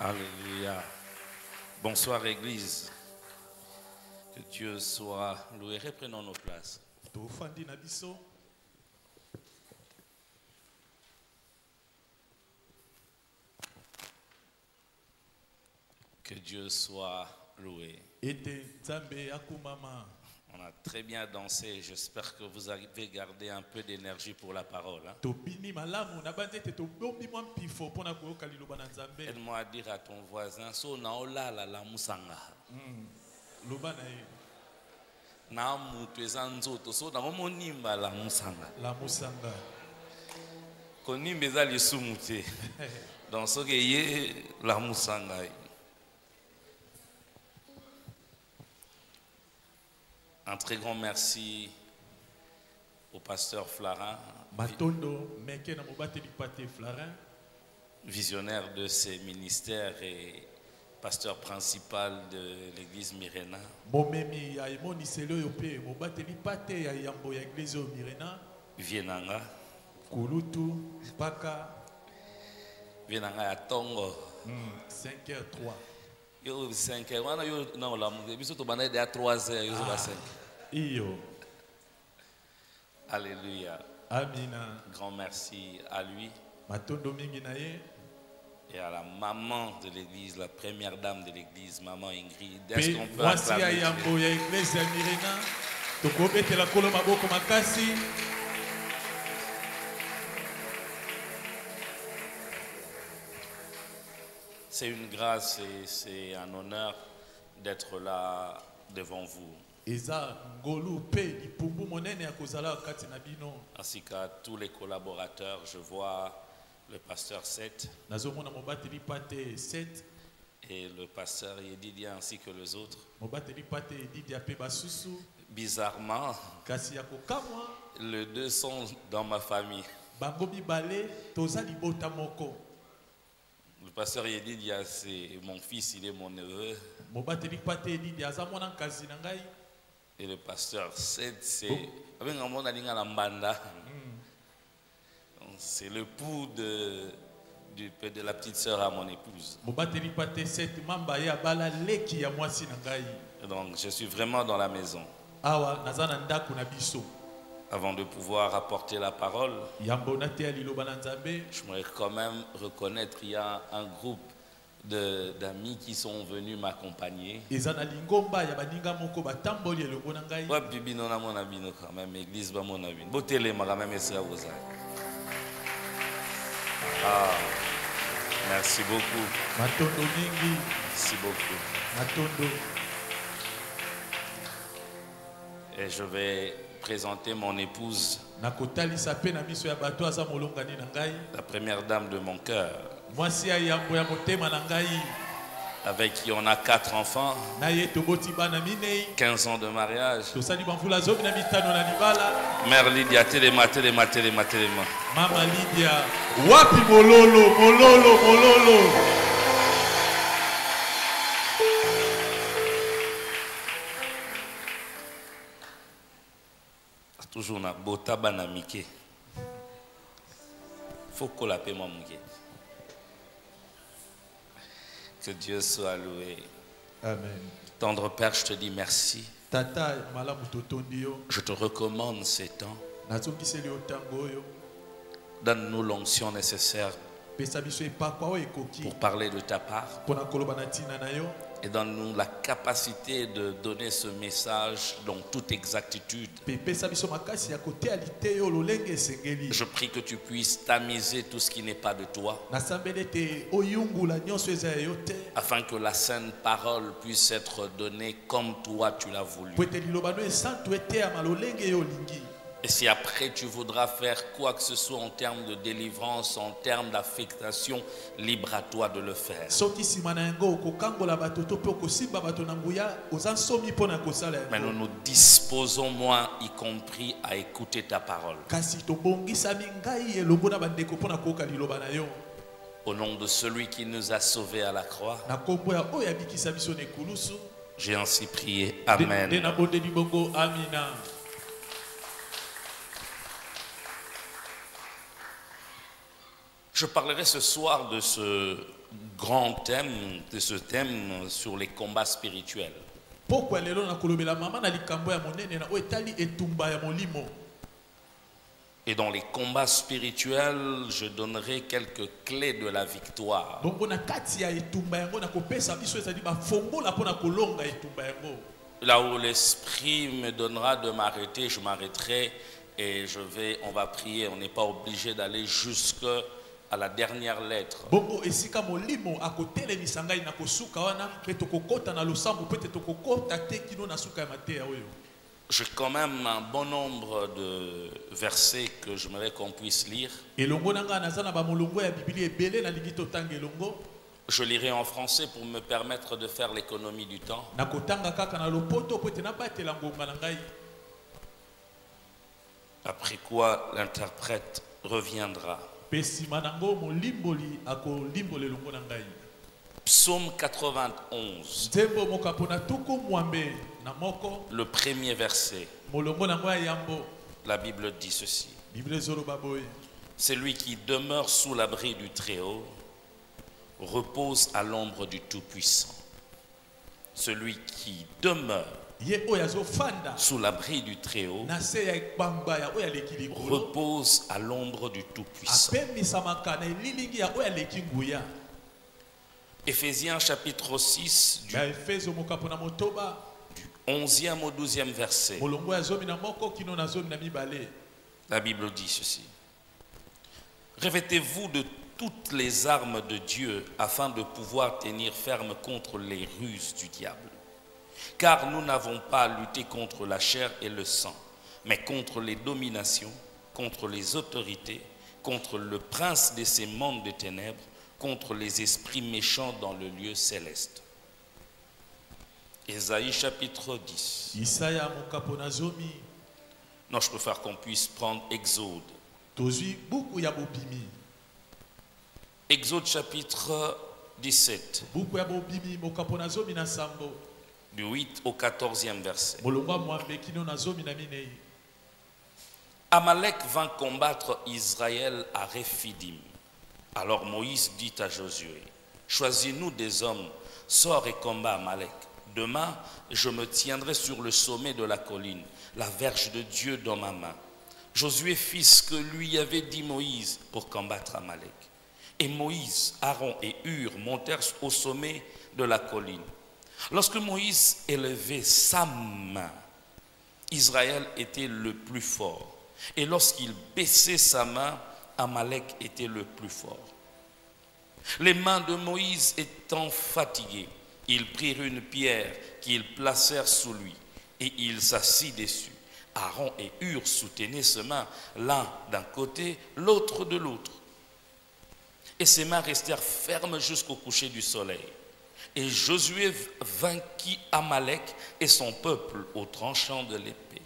Alléluia. Bonsoir Église. Que Dieu soit loué. Reprenons nos places. Que Dieu soit loué. On a très bien dansé. J'espère que vous avez gardé un peu d'énergie pour la parole. Hein? Aide-moi à dire à ton voisin, so naola la musanga. Na mutu ezanzoto so na monimba la musanga. La musanga. Konimba eza lisumu te. Donc ce que ye la musanga. Un très grand merci au pasteur Flarin, visionnaire de ces ministères et pasteur principal de l'église Myrena. Vienanga. Vienanga ya Tongo. 5h03. Yo 5h, wana yo na la biso to bana de à 3h yo ba 5. Iyo. Alléluia. Amina. Grand merci à lui. Matondo mingi na ye. Et à la maman de l'église, la première dame de l'église, maman Ingrid. Est-ce qu'on peut acclamer Dieu? C'est une grâce et c'est un honneur d'être là devant vous. Ainsi qu'à tous les collaborateurs, je vois le pasteur Seth et le pasteur Yedidia ainsi que les autres. Bizarrement, les deux sont dans ma famille. Le pasteur Yedidia, c'est mon fils, il est mon neveu. Et le pasteur Seth, c'est l'époux de la petite sœur à mon épouse. Donc je suis vraiment dans la maison. Avant de pouvoir apporter la parole, je voudrais quand même reconnaître qu'il y a un groupe d'amis qui sont venus m'accompagner. Ah, merci beaucoup. Merci beaucoup. Et je vais présenter mon épouse, la première dame de mon cœur, avec qui on a 4 enfants, 15 ans de mariage. Mère Lydia, téléma. Maman Lydia, wapi mololo. Toujours na botaba na mike. Faut qu'on l'appelle mon mike. Que Dieu soit loué. Amen. Tendre Père, je te dis merci. Tata, je te recommande ces temps. Donne-nous l'onction nécessaire pour parler de ta part. Et donne-nous la capacité de donner ce message dans toute exactitude. Je prie que tu puisses tamiser tout ce qui n'est pas de toi, afin que la sainte parole puisse être donnée comme toi tu l'as voulu. Et si après tu voudras faire quoi que ce soit en termes de délivrance, en termes d'affectation, libre à toi de le faire. Mais nous nous disposons, moi y compris, à écouter ta parole. Au nom de celui qui nous a sauvés à la croix, j'ai ainsi prié. Amen. Je parlerai ce soir de ce grand thème, sur les combats spirituels. Et dans les combats spirituels, je donnerai quelques clés de la victoire. Là où l'Esprit me donnera de m'arrêter, je m'arrêterai et on va prier. On n'est pas obligé d'aller jusqu'à la dernière lettre. J'ai quand même un bon nombre de versets que j'aimerais qu'on puisse lire. Je lirai en français pour me permettre de faire l'économie du temps. Après quoi, l'interprète reviendra. Psaume 91. Le premier verset. La Bible dit ceci. Celui qui demeure sous l'abri du Très-Haut repose à l'ombre du Tout-Puissant. Celui qui demeure sous l'abri du Très-Haut repose à l'ombre du Tout-Puissant. Éphésiens chapitre 6 du 11e au 12e verset. La Bible dit ceci. Revêtez-vous de toutes les armes de Dieu afin de pouvoir tenir ferme contre les ruses du diable. Car nous n'avons pas à lutter contre la chair et le sang, mais contre les dominations, contre les autorités, contre le prince de ces mondes de ténèbres, contre les esprits méchants dans le lieu céleste. Ésaïe chapitre 10. Non, je préfère qu'on puisse prendre Exode. Exode chapitre 17. Du 8 au 14e verset. Amalek vint combattre Israël à Rephidim. Alors Moïse dit à Josué, choisis-nous des hommes, sors et combat Amalek. Demain, je me tiendrai sur le sommet de la colline, la verge de Dieu dans ma main. Josué fit ce que lui avait dit Moïse pour combattre Amalek. Et Moïse, Aaron et Hur montèrent au sommet de la colline. Lorsque Moïse élevait sa main, Israël était le plus fort. Et lorsqu'il baissait sa main, Amalek était le plus fort. Les mains de Moïse étant fatiguées, ils prirent une pierre qu'ils placèrent sous lui et il s'assit dessus. Aaron et Hur soutenaient ses mains, l'un d'un côté, l'autre de l'autre. Et ses mains restèrent fermes jusqu'au coucher du soleil. Et Josué vainquit Amalek et son peuple au tranchant de l'épée.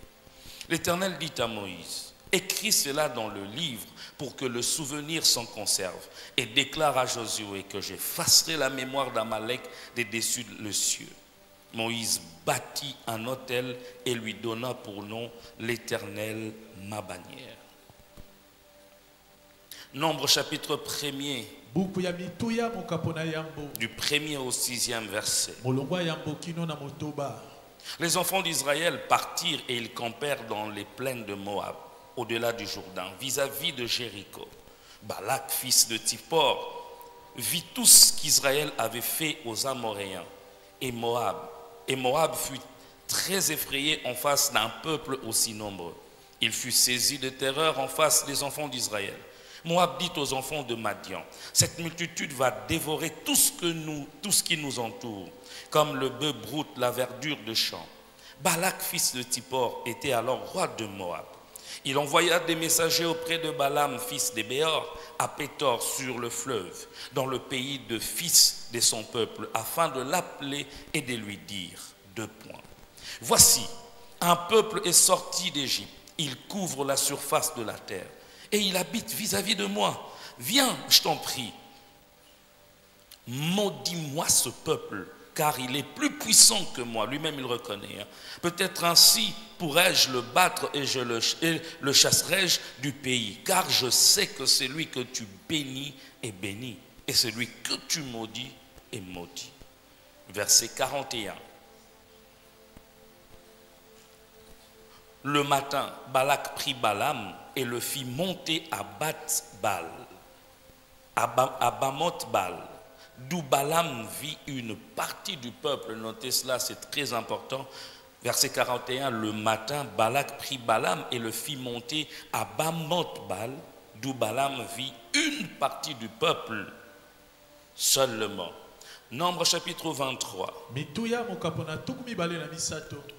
L'Éternel dit à Moïse, écris cela dans le livre pour que le souvenir s'en conserve et déclare à Josué que j'effacerai la mémoire d'Amalek des dessus le cieux. Moïse bâtit un autel et lui donna pour nom l'Éternel ma bannière. Nombre chapitre 1er. Du 1er au 6e verset. Les enfants d'Israël partirent et ils campèrent dans les plaines de Moab, au-delà du Jourdain, vis-à-vis de Jéricho. Balak, fils de Tsippor, vit tout ce qu'Israël avait fait aux Amoréens et Moab. Et Moab fut très effrayé en face d'un peuple aussi nombreux. Il fut saisi de terreur en face des enfants d'Israël. Moab dit aux enfants de Madian, cette multitude va dévorer tout ce qui nous entoure, comme le bœuf broute la verdure de champ. Balak, fils de Tsippor, était alors roi de Moab. Il envoya des messagers auprès de Balaam, fils de Béor, à Pétor sur le fleuve, dans le pays de fils de son peuple, afin de l'appeler et de lui dire, 2 points. Voici, un peuple est sorti d'Égypte, il couvre la surface de la terre. Et il habite vis-à-vis de moi. Viens, je t'en prie. Maudis-moi ce peuple, car il est plus puissant que moi. Lui-même, il reconnaît. Peut-être ainsi pourrais-je le battre et le chasserai-je du pays. Car je sais que c'est lui que tu bénis est béni, et celui que tu maudis est maudit. Verset 41. Le matin, Balak prit Balaam et le fit monter à Bath-Bal, à Bamoth-Bal, d'où Balaam vit une partie du peuple. Notez cela, c'est très important. Verset 41, le matin, Balak prit Balaam et le fit monter à Bamoth-Bal, d'où Balaam vit une partie du peuple seulement. Nombre chapitre 23,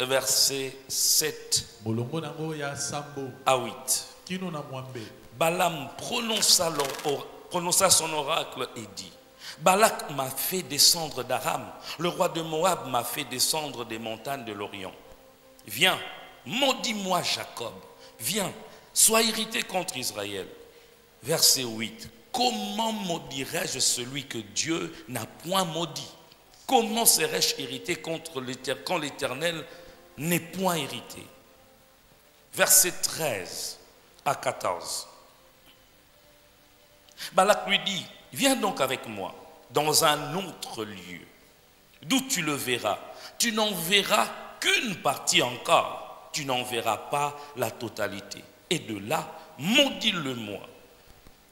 verset 7 à 8. Balaam prononça son oracle et dit: Balak m'a fait descendre d'Aram, le roi de Moab m'a fait descendre des montagnes de l'Orient. Viens, maudis-moi Jacob, viens, sois irrité contre Israël. Verset 8. Comment maudirais-je celui que Dieu n'a point maudit? Comment serais-je irrité contre l'Éternel quand l'Éternel n'est point irrité? Verset 13 à 14. Balak lui dit: viens donc avec moi dans un autre lieu, d'où tu le verras. Tu n'en verras qu'une partie encore, tu n'en verras pas la totalité. Et de là, maudis-le-moi.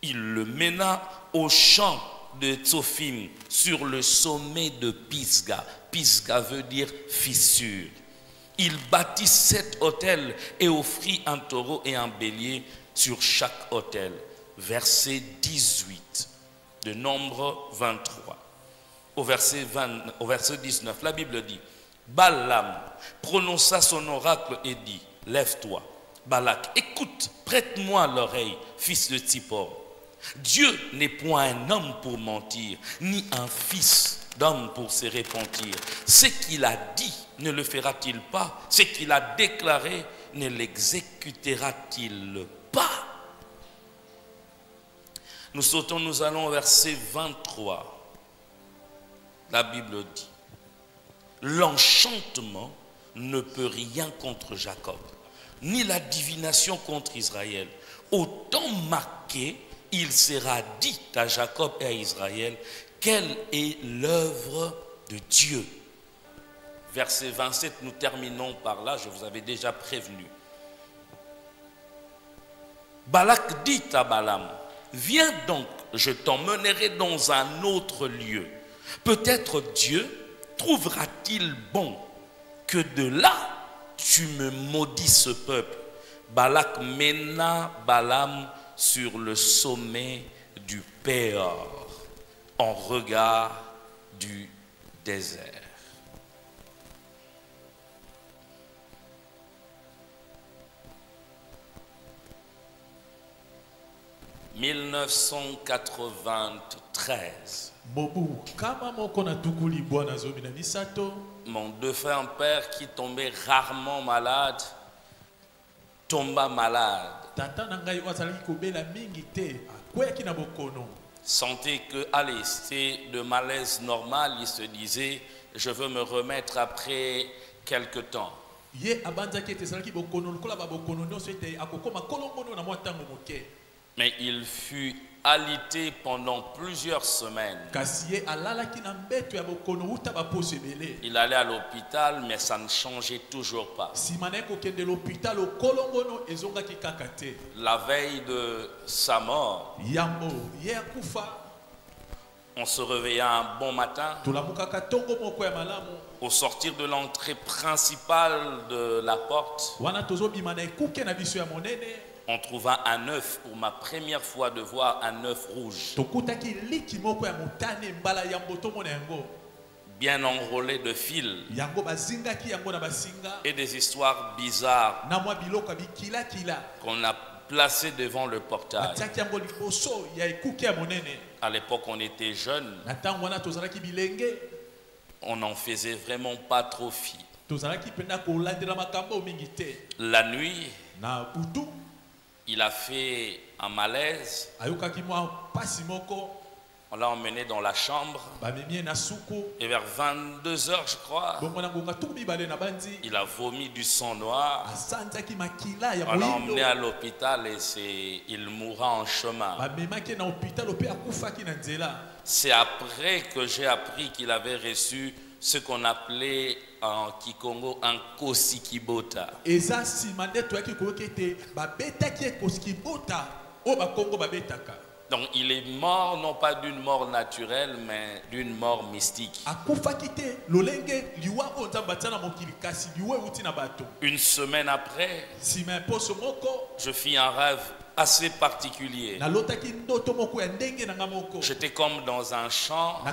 Il le mena au champ de Tsophim, sur le sommet de Pisga. Pisga veut dire fissure. Il bâtit 7 autels et offrit un taureau et un bélier sur chaque autel. Verset 18 de Nombre 23. Au verset 19, la Bible dit: Balaam prononça son oracle et dit: lève-toi, Balak, écoute, prête-moi l'oreille, fils de Tsippor. Dieu n'est point un homme pour mentir, ni un fils d'homme pour se repentir. Ce qu'il a dit, ne le fera-t-il pas? Ce qu'il a déclaré, ne l'exécutera-t-il pas? Nous allons au verset 23. La Bible dit: l'enchantement ne peut rien contre Jacob, ni la divination contre Israël. Au temps marqué, il sera dit à Jacob et à Israël quelle est l'œuvre de Dieu. Verset 27, nous terminons par là, je vous avais déjà prévenu. Balak dit à Balaam: viens donc, je t'emmènerai dans un autre lieu. Peut-être Dieu trouvera-t-il bon que de là tu me maudis ce peuple. Balak mena Balaam sur le sommet du Péor, en regard du désert. « 1993. Mon défunt père qui tombait rarement malade, tomba malade. Sentait que, allez, c'est de malaise normal, il se disait: je veux me remettre après quelque temps. Mais il fut alité pendant plusieurs semaines. Il allait à l'hôpital, mais ça ne changeait toujours pas. La veille de sa mort, on se réveilla un bon matin. Au sortir de l'entrée principale de la porte, on trouva un œuf, pour ma première fois de voir un œuf rouge. Bien enrôlé de fils. Et des histoires bizarres qu'on a placées devant le portail. À l'époque, on était jeunes. On n'en faisait vraiment pas trop fi. La nuit, il a fait un malaise. On l'a emmené dans la chambre. Et vers 22h, je crois, il a vomi du sang noir. On l'a emmené à l'hôpital et il mourra en chemin. C'est après que j'ai appris qu'il avait reçu ce qu'on appelait en Kikongo un kosikibota. Donc il est mort non pas d'une mort naturelle mais d'une mort mystique. Une semaine après, je fis un rêve assez particulier. J'étais comme dans un champ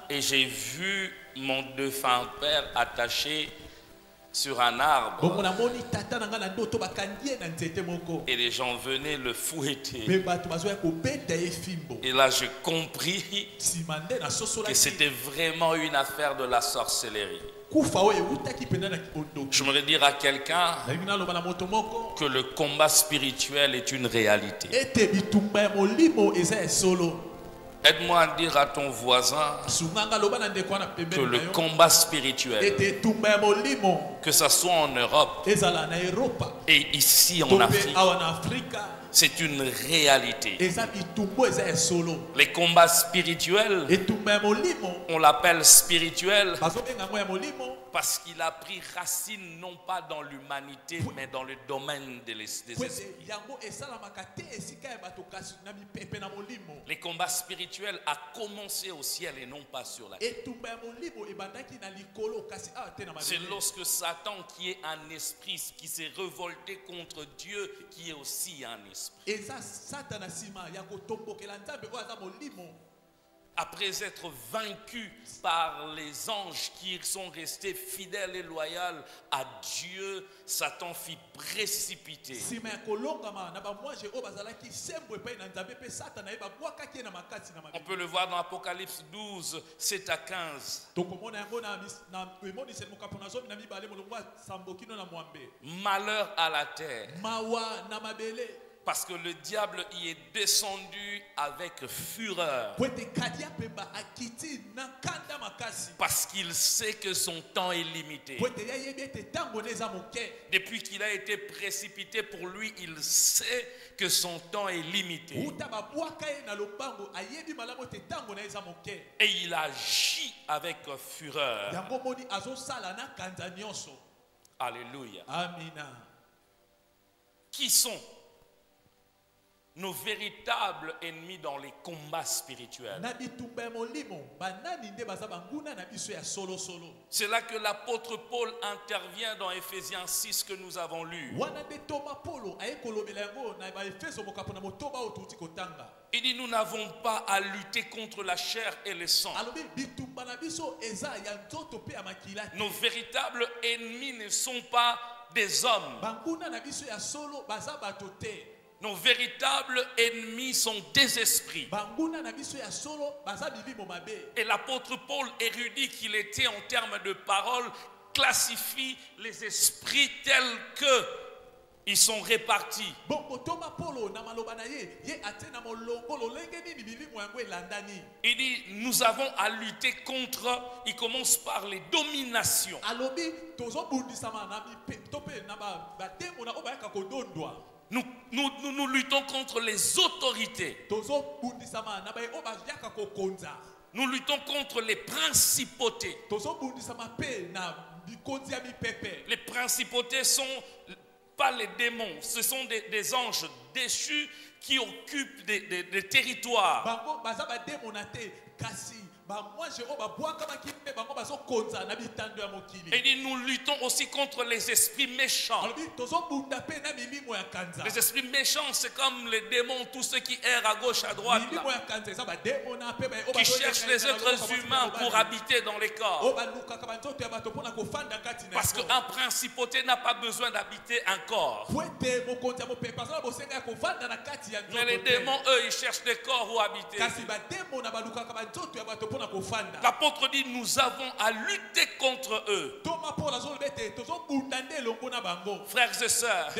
et j'ai vu mon défunt père attaché sur un arbre et les gens venaient le fouetter. Et là j'ai compris que c'était vraiment une affaire de la sorcellerie. Je voudrais dire à quelqu'un que le combat spirituel est une réalité. Aide-moi à dire à ton voisin que le combat spirituel, que ce soit en Europe et ici en Afrique, c'est une réalité. Les combats spirituels, on l'appelle spirituel parce qu'il a pris racine non pas dans l'humanité mais dans le domaine des esprits. Les combats spirituels a commencé au ciel et non pas sur la terre. C'est lorsque Satan, qui est un esprit, qui s'est révolté contre Dieu, qui est aussi un esprit. Après être vaincu par les anges qui sont restés fidèles et loyaux à Dieu, Satan fit précipiter. On peut le voir dans Apocalypse 12, 7 à 15. Malheur à la terre. Parce que le diable y est descendu avec fureur. Parce qu'il sait que son temps est limité. Depuis qu'il a été précipité, pour lui, il sait que son temps est limité. Et il agit avec fureur. Alléluia. Qui sont nos véritables ennemis dans les combats spirituels? C'est là que l'apôtre Paul intervient dans Ephésiens 6 que nous avons lu. Il dit: nous n'avons pas à lutter contre la chair et le sang. Nos véritables ennemis ne sont pas des hommes. Nos véritables ennemis sont des esprits. Et l'apôtre Paul, érudit qu'il était en termes de parole, classifie les esprits tels que ils sont répartis. Il dit: nous avons à lutter contre, il commence par les dominations. Nous luttons contre les autorités. Nous luttons contre les principautés. Les principautés sont pas les démons, ce sont des anges déchus qui occupent des territoires. Et dit: nous luttons aussi contre les esprits méchants. Les esprits méchants, c'est comme les démons, tous ceux qui errent à gauche, à droite, là, qui cherchent les êtres humains pour habiter dans les corps. Parce qu'un principauté n'a pas besoin d'habiter un corps. Mais les démons, eux, ils cherchent des corps où habiter. L'apôtre dit, nous avons à lutter contre eux. Frères et sœurs,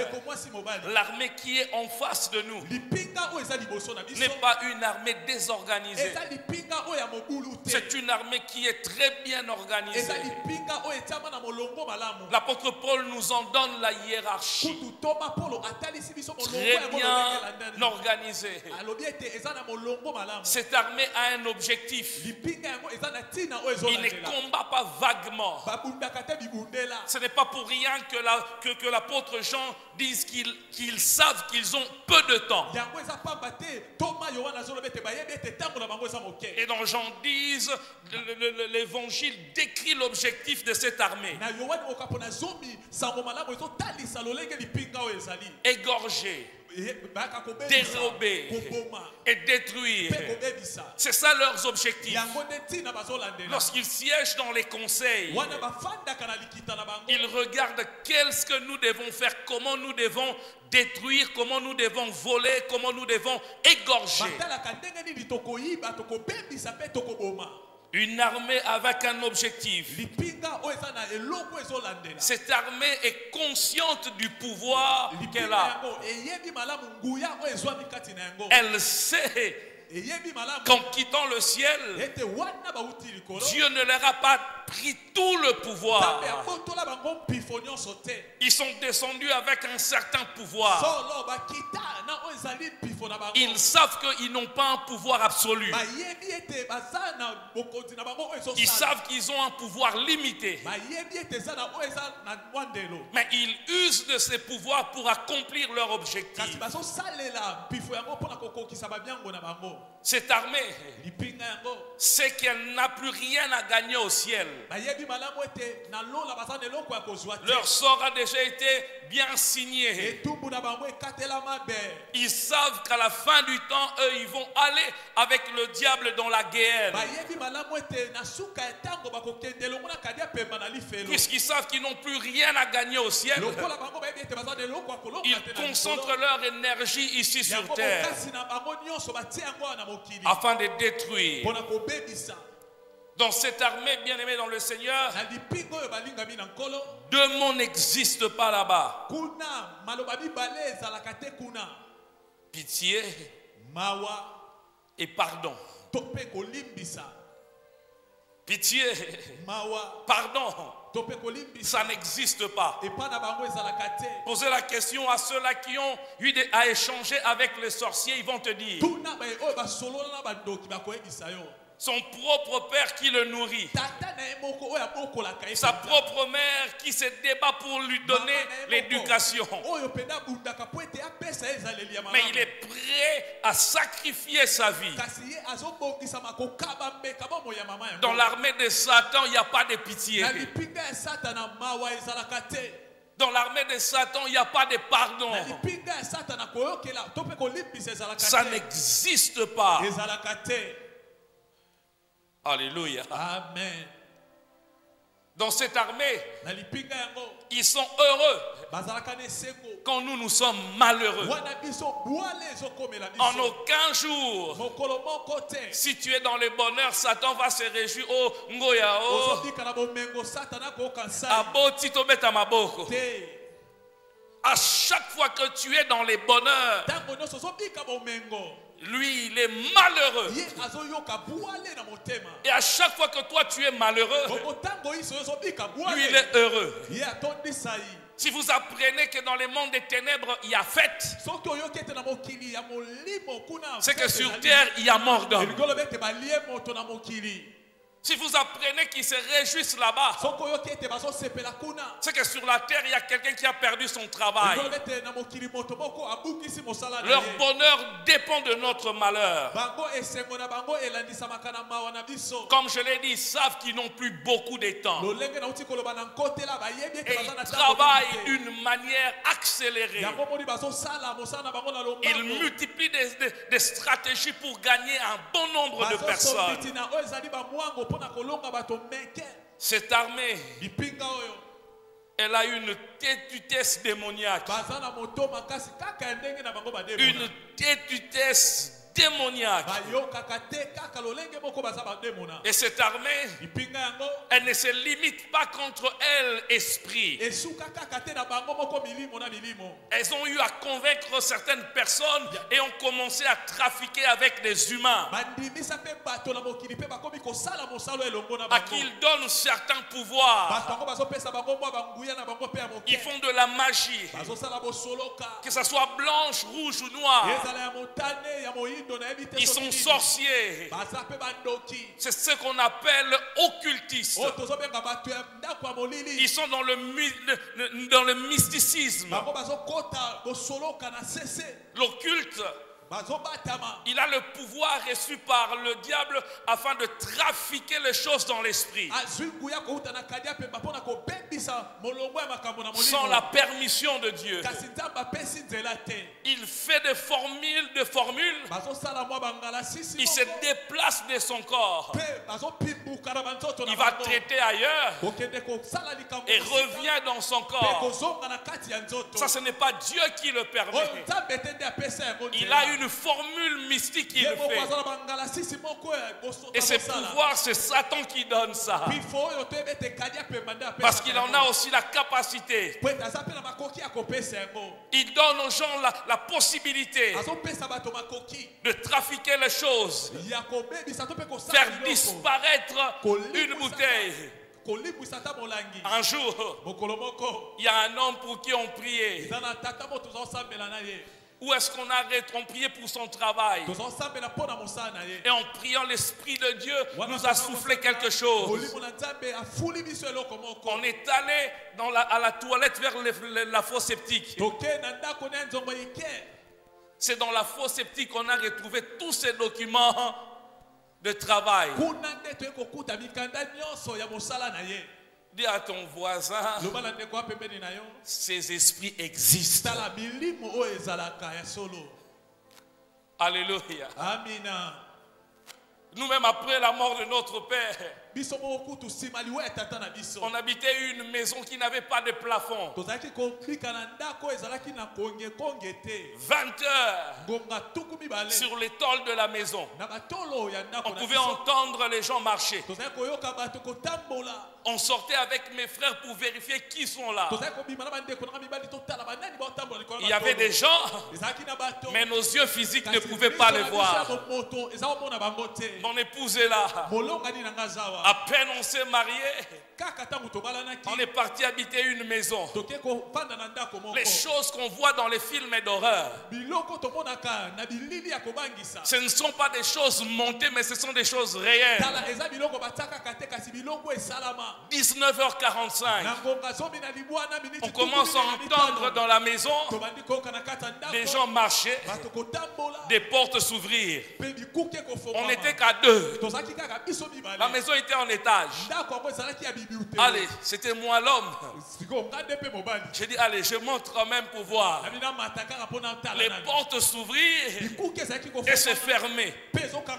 l'armée qui est en face de nous n'est pas une armée désorganisée. C'est une armée qui est très bien organisée. L'apôtre Paul nous en donne la hiérarchie. Très bien organisée. Cette armée a un objectif. Il ne combat pas vaguement. Ce n'est pas pour rien que l'apôtre Jean dise qu'ils savent qu'ils ont peu de temps. Et dans Jean 10, l'évangile décrit l'objectif de cette armée. Égorger, dérober et détruire. C'est ça leurs objectifs. Lorsqu'ils siègent dans les conseils, ils regardent qu'est-ce que nous devons faire, comment nous devons détruire, comment nous devons voler, comment nous devons égorger. Une armée avec un objectif. Cette armée est consciente du pouvoir qu'elle a. Elle sait qu'en quittant le ciel, Dieu ne leur a pas pris tout le pouvoir. Ils sont descendus avec un certain pouvoir. Ils savent qu'ils n'ont pas un pouvoir absolu. Ils savent qu'ils ont un pouvoir limité. Mais ils usent de ces pouvoirs pour accomplir leur objectif. Cette armée sait qu'elle n'a plus rien à gagner au ciel. Leur sort a déjà été bien signé. Ils savent qu'à la fin du temps, eux, ils vont aller avec le diable dans la guerre. Puisqu'ils savent qu'ils n'ont plus rien à gagner au ciel, ils concentrent leur énergie ici sur terre afin de détruire. Dans cette armée, bien aimée dans le Seigneur, deux mots n'existent pas là-bas. Pitié et pardon. Pitié, pardon, ça n'existe pas. Posez la question à ceux-là qui ont eu à échanger avec les sorciers, ils vont te dire. Son propre père qui le nourrit. Sa propre mère qui se débat pour lui donner l'éducation. Mais il est prêt à sacrifier sa vie. Dans l'armée de Satan, il n'y a pas de pitié. Dans l'armée de Satan, il n'y a pas de pardon. Ça n'existe pas. Alléluia. Amen. Dans cette armée, ils sont heureux quand nous sommes malheureux. En aucun jour, si tu es dans le bonheur, Satan va se réjouir. Oh, ngoya, oh. Aboti to beta maboko. À chaque fois que tu es dans les bonheurs, lui, il est malheureux. Et à chaque fois que toi, tu es malheureux, lui, il est heureux. Si vous apprenez que dans le monde des ténèbres, il y a fête, c'est que sur terre, il y a mort d'homme. Si vous apprenez qu'ils se réjouissent là-bas, c'est que sur la terre, il y a quelqu'un qui a perdu son travail. Leur bonheur dépend de notre malheur. Comme je l'ai dit, ils savent qu'ils n'ont plus beaucoup de temps. Et ils travaillent d'une manière accélérée. Ils multiplient des stratégies pour gagner un bon nombre de personnes. Cette armée, elle a une têtutesse démoniaque, une têtutesse démoniaque. Et cette armée, elle ne se limite pas contre elle, esprit. Elles ont eu à convaincre certaines personnes et ont commencé à trafiquer avec des humains. À qui ils donnent certains pouvoirs. Ils font de la magie. Que ce soit blanche, rouge ou noire. Ils sont sorciers. C'est ce qu'on appelle occultistes. Ils sont dans le mysticisme. L'occulte, il a le pouvoir reçu par le diable afin de trafiquer les choses dans l'esprit. Sans la permission de Dieu. Il fait des formules. Il se déplace de son corps. Il va traiter ailleurs et revient dans son corps. Ça, ce n'est pas Dieu qui le permet. Il a une formule mystique qu'il fait. Et ce pouvoir, c'est Satan qui donne ça. Parce qu'il en a aussi la capacité. Il donne aux gens la possibilité de trafiquer les choses, faire disparaître une bouteille. Un jour, il y a un homme pour qui on priait. Où est-ce qu'on arrête? On priait pour son travail. Et en priant, l'Esprit de Dieu nous a soufflé quelque chose. On est allé à la toilette vers la fosse septique. C'est dans la fosse septique qu'on a retrouvé tous ces documents de travail. Dis à ton voisin, ces esprits existent. Alléluia. Nous-mêmes, après la mort de notre Père, on habitait une maison qui n'avait pas de plafond. 20 heures sur les tôles de la maison. On pouvait entendre les gens marcher. On sortait avec mes frères pour vérifier qui sont là. Il y avait des gens, mais nos yeux physiques ne pouvaient pas les voir. Mon épouse est là. À peine on s'est marié, on est parti habiter une maison. Les choses qu'on voit dans les films d'horreur, ce ne sont pas des choses montées, mais ce sont des choses réelles. 19h45, on commence à entendre dans la maison des gens marcher, des portes s'ouvrir. On n'était qu'à deux. La maison était en étage. Allez, c'était moi l'homme. J'ai dit, allez, je monte quand même pour voir. Les portes s'ouvrir et se fermer.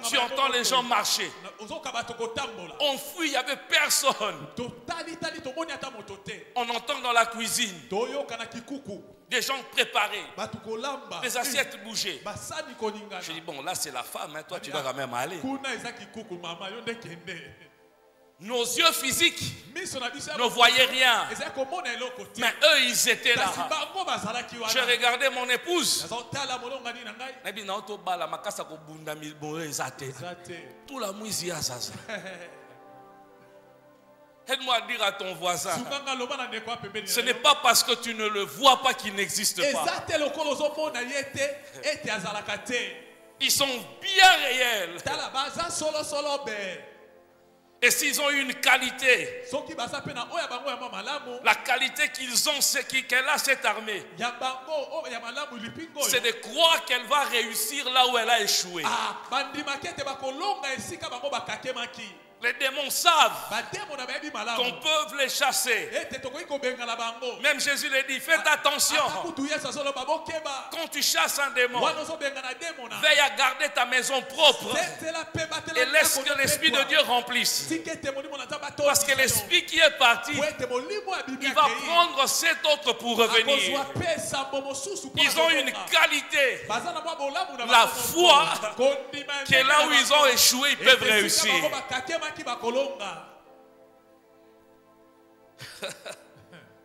Tu entends les gens marcher. On fuit, il n'y avait personne. On entend dans la cuisine des gens préparés, des assiettes bougées. Je dis, bon, là c'est la femme, hein, toi tu dois quand même aller. Nos yeux physiques ne voyaient rien, mais eux ils étaient là. Je regardais mon épouse. Tout la musique à ça. Aide-moi à dire à ton voisin, ce n'est pas parce que tu ne le vois pas qu'il n'existe pas. Ils sont bien réels. Et s'ils ont une qualité, la qualité qu'ils ont, qu'elle a cette armée, c'est de croire qu'elle va réussir là où elle a échoué. Les démons savent qu'on peut les chasser. Même Jésus le dit, faites attention. Quand tu chasses un démon, Veille à garder ta maison propre et laisse que l'Esprit de Dieu remplisse. Parce que l'Esprit qui est parti, il va prendre cet autre pour revenir. Ils ont une qualité, la foi, que là où ils ont échoué, ils peuvent réussir.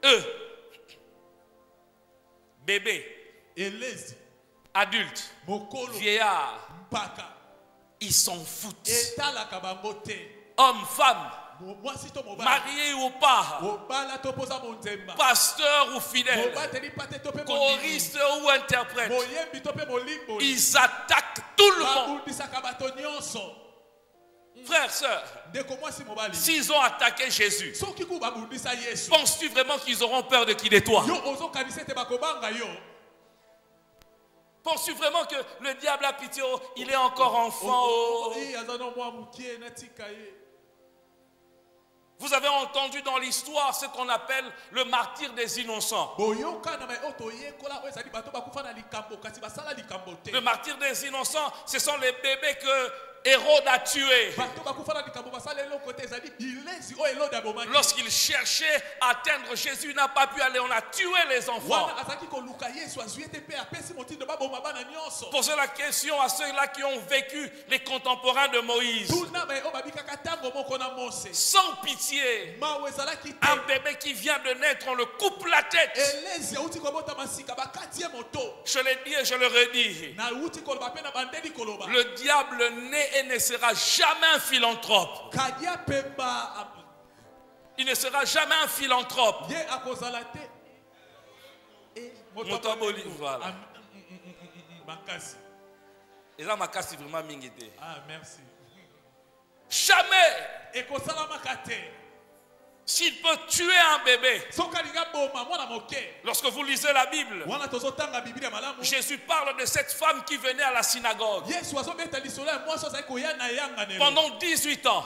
Eux, bébés, adultes, vieillards, ils s'en foutent. Hommes, femmes, mariés ou pas, pasteurs ou fidèles, choristes ou interprètes, ils attaquent tout le monde. Frères, sœurs, s'ils ont attaqué Jésus, penses-tu vraiment qu'ils auront peur de qui de toi? Penses-tu vraiment que le diable a pitié? Il est encore enfant. Vous avez entendu dans l'histoire ce qu'on appelle le martyr des innocents. Le martyr des innocents, ce sont les bébés que Hérode a tués. Lorsqu'il cherchait à atteindre Jésus, il n'a pas pu aller. On a tué les enfants. Posez la question à ceux-là qui ont vécu les contemporains de Moïse. Sans pitié. Un bébé qui vient de naître, on le coupe la tête. Je l'ai dit et je le redis. Le diable n'est et ne sera jamais un philanthrope. Il ne sera jamais un philanthrope. Voilà. Et là, ma casse est vraiment mingité. Ah, merci. Jamais. S'il peut tuer un bébé. Lorsque vous lisez la Bible, Jésus parle de cette femme qui venait à la synagogue. Pendant 18 ans,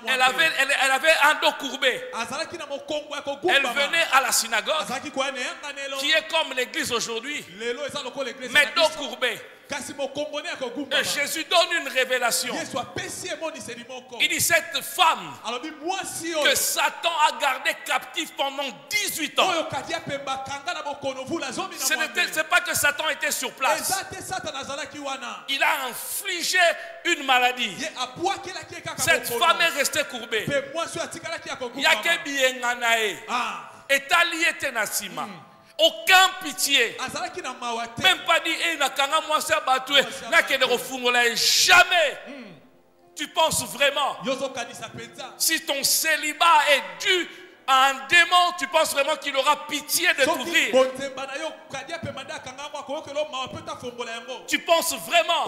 elle avait un dos courbé. Elle venait à la synagogue, qui est comme l'église aujourd'hui, mais dos courbé. Et Jésus donne une révélation. Il dit cette femme que Satan a gardée captive pendant 18 ans. Ce n'est pas que Satan était sur place. Il a infligé une maladie. Cette femme est restée courbée. Il y a que Bienganae. Et Tali était Nassima. Aucun pitié. Même pas dit jamais. Tu penses vraiment, si ton célibat est dû à un démon, tu penses vraiment qu'il aura pitié de t'ouvrir? Tu penses vraiment,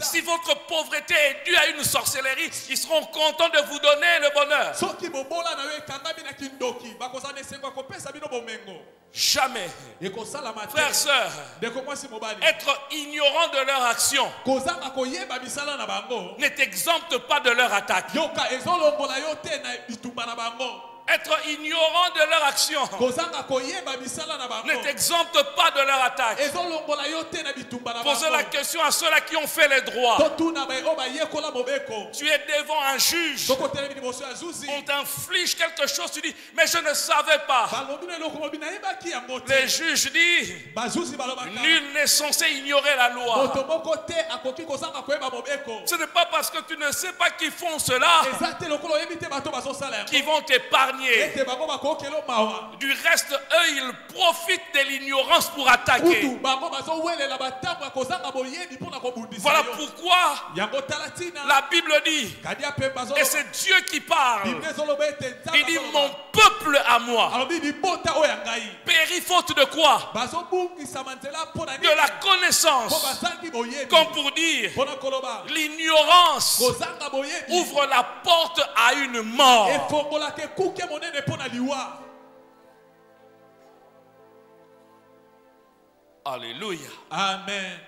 si votre pauvreté est due à une sorcellerie, ils seront contents de vous donner le bonheur? Jamais. Frères, sœurs, être ignorant de leur action ne t'exempte pas de leur attaque. Être ignorant de leur action ne t'exempte pas de leur attaque. Posez la question à ceux-là qui ont fait les droits. Tu es devant un juge. On t'inflige quelque chose. Tu dis, mais je ne savais pas. Le juge dit, nul n'est censé ignorer la loi. Ce n'est pas parce que tu ne sais pas qu'ils font cela qu'ils vont t'épargner. Du reste, eux, ils profitent de l'ignorance pour attaquer. Voilà pourquoi la Bible dit, et c'est Dieu qui parle, il dit mon peuple à moi périt faute de quoi? De la connaissance. Comme pour dire, l'ignorance ouvre la porte à une mort. Alléluia. Amen.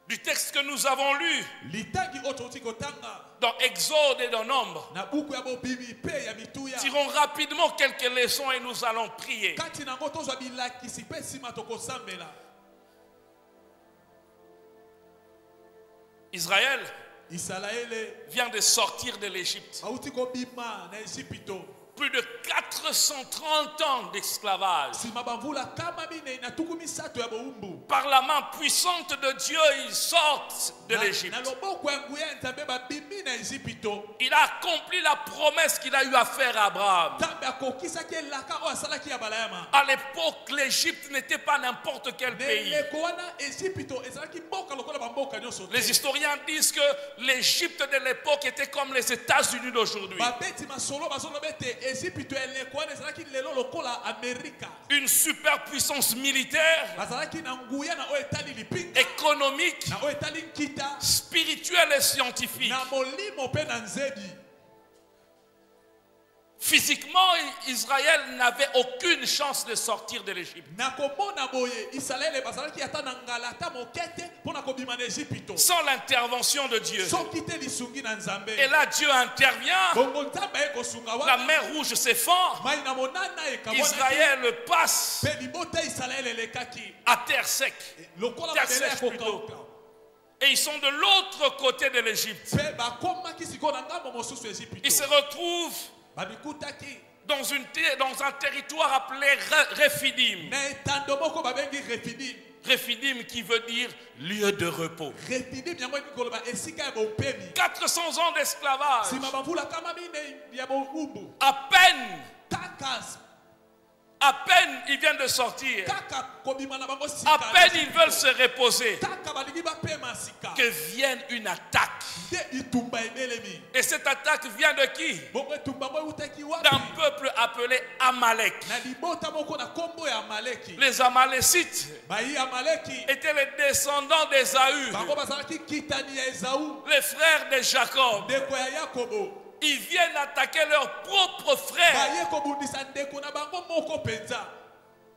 Du texte que nous avons lu dans Exode et dans Nombre, tirons rapidement quelques leçons et nous allons prier. Israël vient de sortir de l'Égypte. Plus de 430 ans d'esclavage. Par la main puissante de Dieu, ils sortent de l'Égypte. Il a accompli la promesse qu'il a eu à faire à Abraham. À l'époque, l'Égypte n'était pas n'importe quel pays. Les historiens disent que l'Égypte de l'époque était comme les États-Unis d'aujourd'hui. Une superpuissance militaire, économique, spirituelle et scientifique. Physiquement, Israël n'avait aucune chance de sortir de l'Égypte. Sans l'intervention de Dieu. Et là, Dieu intervient. La mer Rouge s'effondre. Israël passe à terre sec. Terre sèche plutôt. Et ils sont de l'autre côté de l'Égypte. Ils se retrouvent dans un territoire appelé Rephidim. Rephidim qui veut dire lieu de repos. 400 ans d'esclavage. À peine ils viennent de sortir. À peine ils veulent se reposer. Que vienne une attaque. Et cette attaque vient de qui? D'un peuple appelé Amalek. Les Amalécites étaient les descendants d'Ésaü, les frères de Jacob. Ils viennent attaquer leurs propres frères.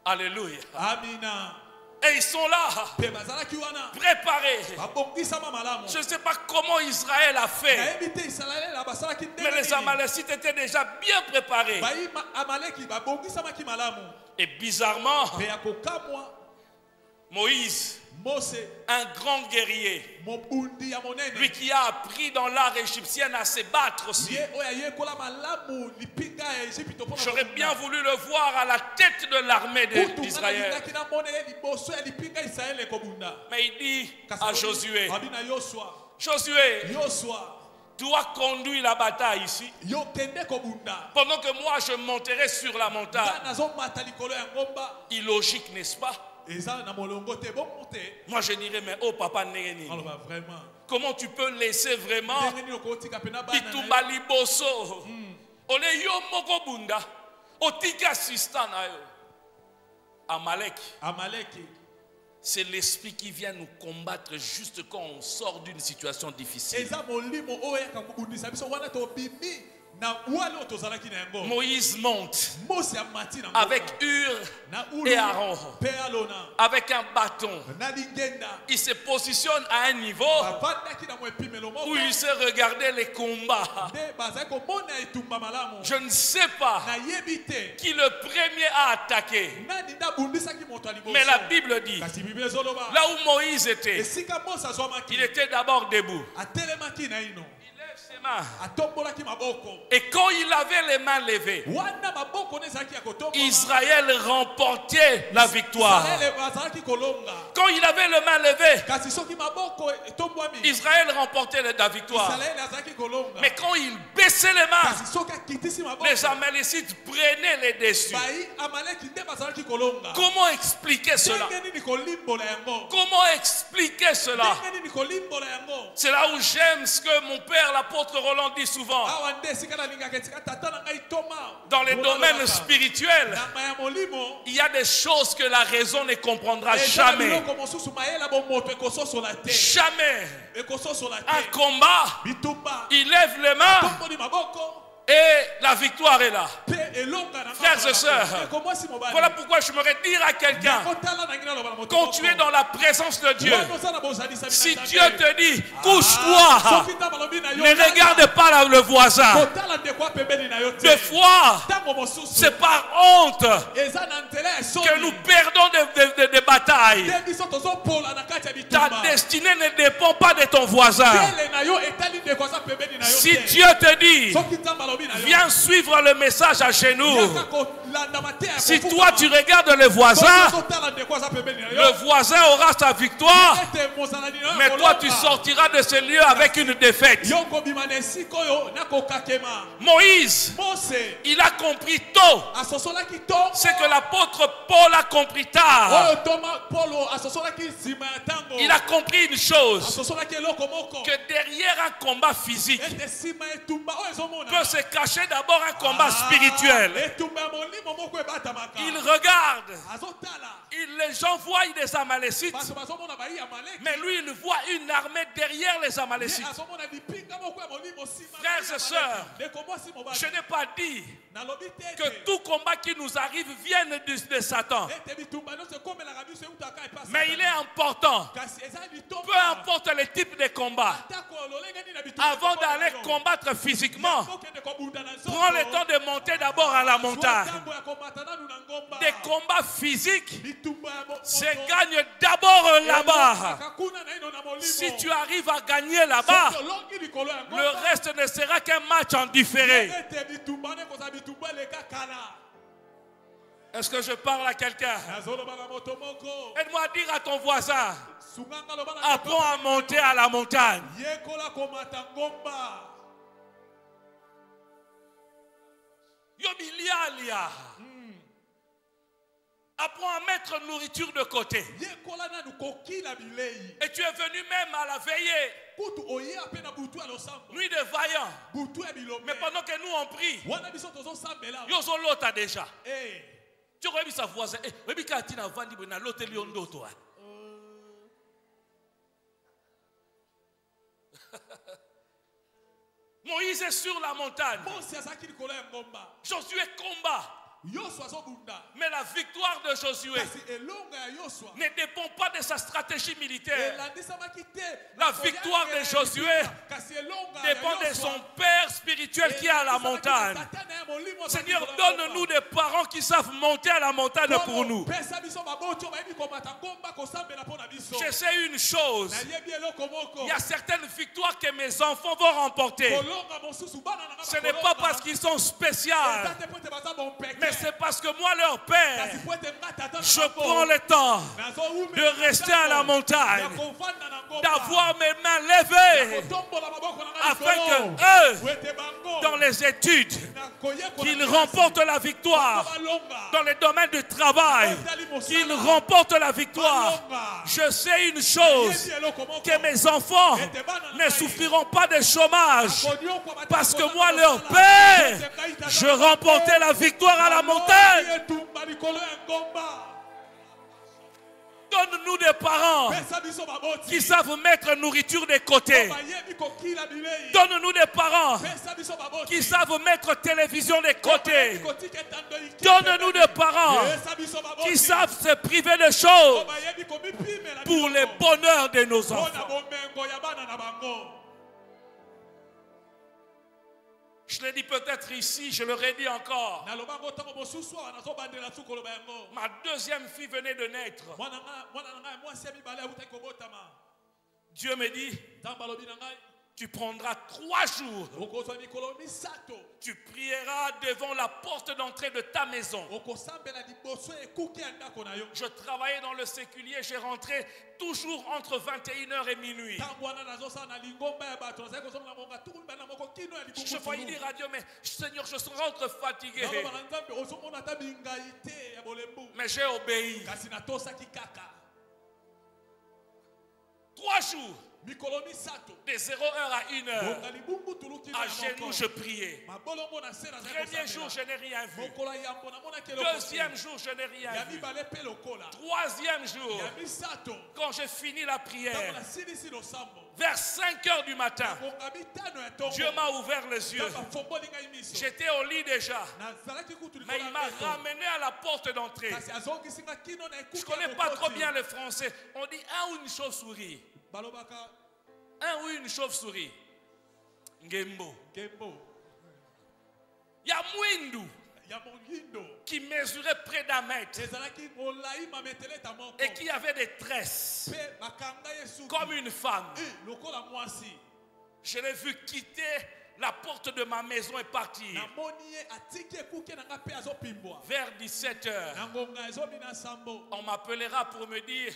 Alléluia. Et ils sont là, préparés. Je ne sais pas comment Israël a fait. Mais les Amalécites étaient déjà bien préparés. Et bizarrement, Moïse, un grand guerrier, lui qui a appris dans l'art égyptien à se battre aussi. J'aurais bien voulu le voir à la tête de l'armée d'Israël. Mais il dit à Josué, Josué, dois conduire la bataille ici, pendant que moi je monterai sur la montagne. Illogique, n'est-ce pas? Moi je dirais, mais oh papa Néni, comment tu peux laisser vraiment Bitumba Liboso Ole yo moko bunda otika assistant na yo. Amalek, c'est l'esprit qui vient nous combattre juste quand on sort d'une situation difficile. Moïse monte avec Hur et Aaron, avec un bâton. Il se positionne à un niveau où il sait regarder les combats. Je ne sais pas qui le premier a attaqué, mais la Bible dit, là où Moïse était, il était d'abord debout. Et quand il avait les mains levées, Israël remportait la victoire. Quand il avait les mains levées, Israël remportait la victoire. Mais quand il baissait les mains, les Amalécites prenaient les dessus. Comment expliquer cela? Comment expliquer cela? C'est là où j'aime ce que mon père, l'apôtre Roland, dit souvent. Dans les domaines spirituels, il y a des choses que la raison ne comprendra jamais. Jamais. Un combat, il lève les mains Et la victoire est là. Frères et sœurs, voilà pourquoi je voudrais dire à quelqu'un, quand tu es dans la présence de Dieu, si Dieu te dit, couche-toi, ne regarde pas le voisin. Des fois, c'est par honte que nous perdons des batailles. Ta destinée ne dépend pas de ton voisin. Si Dieu te dit, viens suivre le message à genoux. Si toi tu regardes le voisin aura sa victoire, mais toi tu sortiras de ce lieu avec une défaite. Moïse, il a compris tôt ce que l'apôtre Paul a compris tard. Il a compris une chose, que derrière un combat physique peut se cacher d'abord un combat spirituel. Il regarde, les gens voient des Amalécites, mais lui il voit une armée derrière les Amalécites. Frères et sœurs, je n'ai pas dit que tout combat qui nous arrive vienne de Satan, mais il est important, peu importe le type de combat, avant d'aller combattre physiquement, prends le temps de monter d'abord à la montagne. Des combats physiques se gagnent d'abord là-bas. Si tu arrives à gagner là-bas, le reste ne sera qu'un match en différé. Est-ce que je parle à quelqu'un? Aide-moi à dire à ton voisin, apprends à monter à la montagne. Yobilialia. Apprends à mettre nourriture de côté. Et tu es venu même à la veillée. Nuit de vaillants. Mais pendant que nous on prie, Yozo l'autre déjà. Tu aurais vu sa voisin. Moïse est sur la montagne. Josué combat. Mais la victoire de Josué ne dépend pas de sa stratégie militaire. La victoire de Josué dépend de son père spirituel qui est à la montagne. Seigneur, donne-nous des parents qui savent monter à la montagne pour nous. Je sais une chose, il y a certaines victoires que mes enfants vont remporter. Ce n'est pas parce qu'ils sont spéciaux, mais c'est parce que moi, leur père, je prends le temps de rester à la montagne, d'avoir mes mains levées, afin que eux, dans les études, qu'ils remportent la victoire, dans les domaines du travail, qu'ils remportent la victoire. Je sais une chose, que mes enfants ne souffriront pas de chômage, parce que moi, leur père, je remportais la victoire à la montagne. Donne-nous des parents qui savent mettre nourriture de côté. Donne-nous des parents qui savent mettre télévision de côté. Donne-nous des parents qui savent se priver de choses pour le bonheur de nos enfants. Je l'ai dit peut-être ici, je l'aurais dit encore. Ma deuxième fille venait de naître. Dieu me dit, tu prendras 3 jours. Tu prieras devant la porte d'entrée de ta maison. Je travaillais dans le séculier, j'ai rentré toujours entre 21h et minuit. Je faillis dire à Dieu, mais Seigneur, je rentre fatigué. Mais j'ai obéi. 3 jours. De 0 heure à 1 heure. À genoux, je priais. Premier jour, je n'ai rien vu. Deuxième jour, je n'ai rien vu. Troisième jour, quand j'ai fini la prière, vers 5 heures du matin, Dieu m'a ouvert les yeux. J'étais au lit déjà, mais il m'a ramené à la porte d'entrée. Je ne connais pas trop bien le français. On dit un ou une chauve-souris. Un ou une chauve-souris. Ngembo. Il y a Mwindu qui mesurait près d'1 mètre et qui avait des tresses comme une femme. Je l'ai vu quitter la porte de ma maison et partir. Vers 17 heures, on m'appellera pour me dire,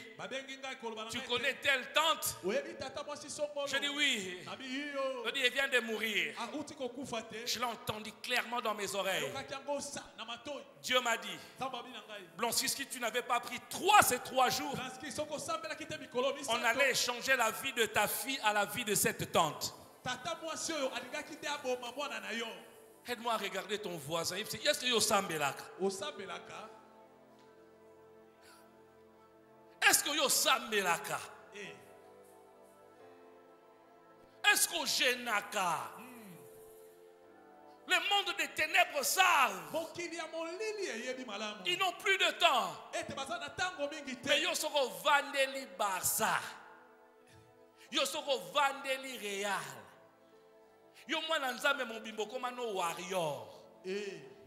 tu connais telle tante? Je dis oui. Je dis, elle vient de mourir. Je l'ai entendu clairement dans mes oreilles. Dieu m'a dit, Blonski, tu n'avais pas pris ces 3 jours, on allait échanger la vie de ta fille à la vie de cette tante. Aide-moi à regarder ton voisin. Est-ce que yo sambelaka? Est-ce que yo sambelaka? Est-ce que genaka? Le monde des ténèbres savent. Ils n'ont plus de temps. Mais yo soko vandeli Barça. Yo soko vandeli Real. Yo mwana nzambe mobimbo koma no warrior.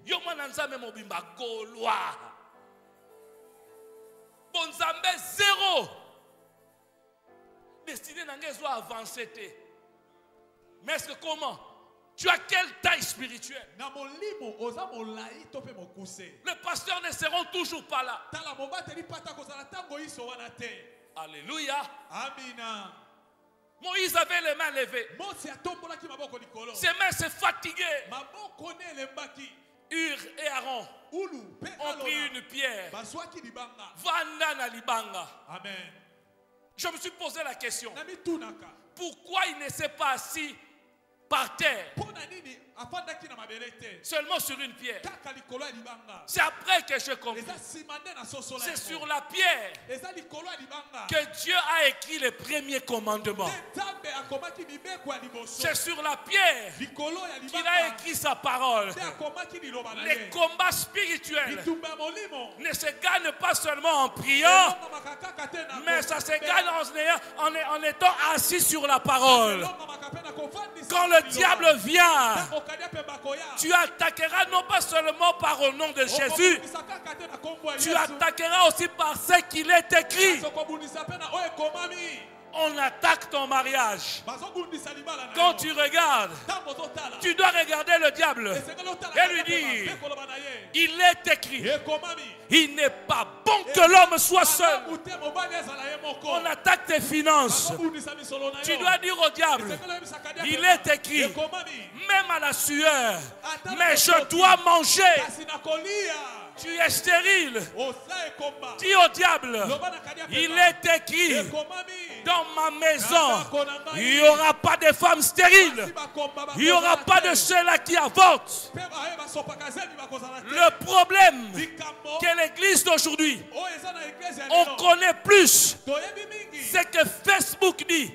Yo mwana nzambe mobimba Gaulois. Bon nzambe 0. Destiné nangezo avancer te. Mais est-ce que comment? Tu as quelle taille spirituelle? Les pasteurs ne seront toujours pas là. Alléluia. Amina. Moïse avait les mains levées. Ses mains se fatiguaient. Hur et Aaron ont pris une pierre. Vanda na libanga. Amen. Je me suis posé la question. Pourquoi il ne s'est pas assis par terre? Seulement sur une pierre. C'est après que je comprends. C'est sur la pierre que Dieu a écrit les premiers commandements. C'est sur la pierre qu'il a écrit sa parole. Les combats spirituels ne se gagnent pas seulement en priant, mais ça se gagne en étant assis sur la parole. Quand le diable vient, tu attaqueras non pas seulement par le nom de Jésus, tu attaqueras aussi par ce qu'il est écrit. On attaque ton mariage. Quand tu regardes, tu dois regarder le diable et lui dire, il est écrit, il n'est pas bon que l'homme soit seul. On attaque tes finances. Tu dois dire au diable, il est écrit, même à la sueur, mais je dois manger. Tu es stérile. Dis au diable, il est écrit, dans ma maison, il n'y aura pas de femmes stériles. Il n'y aura pas de ceux-là qui avortent. Le problème que l'église d'aujourd'hui, on connaît plus ce que Facebook dit,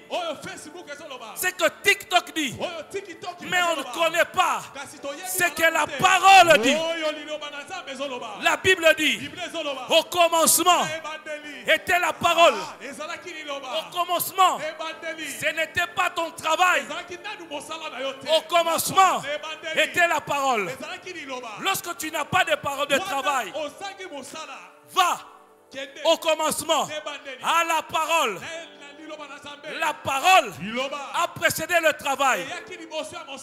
ce que TikTok dit, mais on ne connaît pas ce que la parole dit. La Bible dit, au commencement était la parole. Au commencement, ce n'était pas ton travail. Au commencement était la parole. Lorsque tu n'as pas de parole de travail, va au commencement à la parole. La parole a précédé le travail.